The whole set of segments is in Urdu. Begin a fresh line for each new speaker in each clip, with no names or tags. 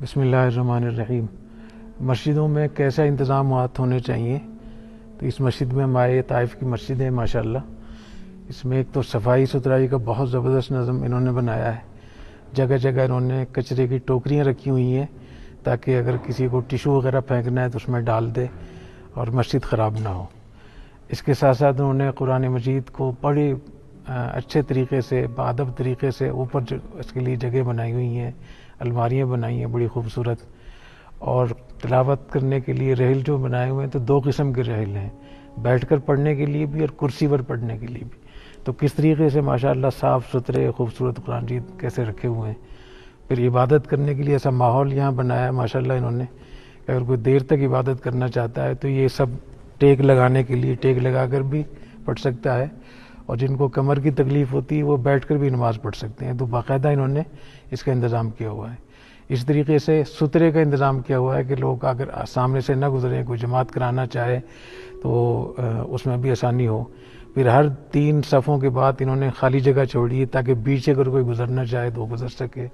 بسم اللہ الرحمن الرحیم۔ مسجدوں میں کیسا انتظامات ہونے چاہیے؟ تو اس مسجد میں ہمارے طائف کی مسجد ہے ماشاءاللہ، اس میں ایک تو صفائی ستھرائی کا بہت زبردست نظم انہوں نے بنایا ہے۔ جگہ جگہ انہوں نے کچرے کی ٹوکریاں رکھی ہوئی ہیں تاکہ اگر کسی کو ٹیشو وغیرہ پھینکنا ہے تو اس میں ڈال دے اور مسجد خراب نہ ہو۔ اس کے ساتھ ساتھ انہوں نے قرآن مجید کو بڑے اچھے طریقے سے بادب طریقے سے اوپر اس کے لیے جگہ بنائی ہوئی ہیں، الماریاں بنائی ہیں بڑی خوبصورت، اور تلاوت کرنے کے لیے رحل جو بنائے ہوئے ہیں تو دو قسم کے رحل ہیں، بیٹھ کر پڑھنے کے لیے بھی اور کرسی پر پڑھنے کے لیے بھی۔ تو کس طریقے سے ماشاءاللہ صاف ستھرے خوبصورت قرآن مجید کیسے رکھے ہوئے ہیں۔ پھر عبادت کرنے کے لیے ایسا ماحول یہاں بنایا ہے ماشاءاللہ انہوں نے کہ اگر کوئی دیر تک عبادت کرنا چاہتا ہے تو یہ سب ٹیک لگانے کے لیے ٹیک لگا کر بھی پڑھ سکتا ہے، اور جن کو کمر کی تکلیف ہوتی ہے وہ بیٹھ کر بھی نماز پڑھ سکتے ہیں۔ تو باقاعدہ انہوں نے اس کا انتظام کیا ہوا ہے۔ اس طریقے سے سترے کا انتظام کیا ہوا ہے کہ لوگ اگر سامنے سے نہ گزریں، کوئی جماعت کرانا چاہے تو اس میں بھی آسانی ہو۔ پھر ہر 3 صفوں کے بعد انہوں نے خالی جگہ چھوڑی ہے تاکہ بیچ سے اگر کوئی گزرنا چاہے تو وہ گزر سکے،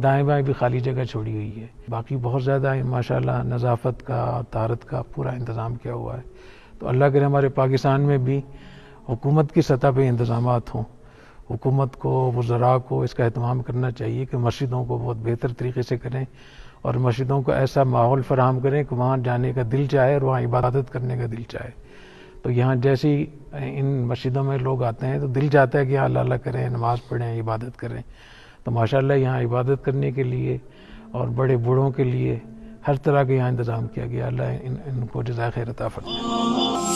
دائیں بائیں بھی خالی جگہ چھوڑی ہوئی ہے۔ باقی بہت زیادہ ماشاءاللہ نظافت کا طہارت کا پورا انتظام کیا ہوا ہے۔ تو اللہ کرے ہمارے پاکستان میں بھی حکومت کی سطح پہ انتظامات ہوں، حکومت کو وزراء کو اس کا اہتمام کرنا چاہیے کہ مسجدوں کو بہت بہتر طریقے سے کریں اور مسجدوں کو ایسا ماحول فراہم کریں کہ وہاں جانے کا دل چاہے اور وہاں عبادت کرنے کا دل چاہے۔ تو یہاں جیسے ہی ان مسجدوں میں لوگ آتے ہیں تو دل چاہتا ہے کہ یہاں اللہ کریں، نماز پڑھیں، عبادت کریں۔ تو ماشاءاللہ یہاں عبادت کرنے کے لیے اور بڑے بوڑھوں کے لیے ہر طرح کے یہاں انتظام کیا گیا۔ اللہ ان کو جزائے خیر عطا فرمائے۔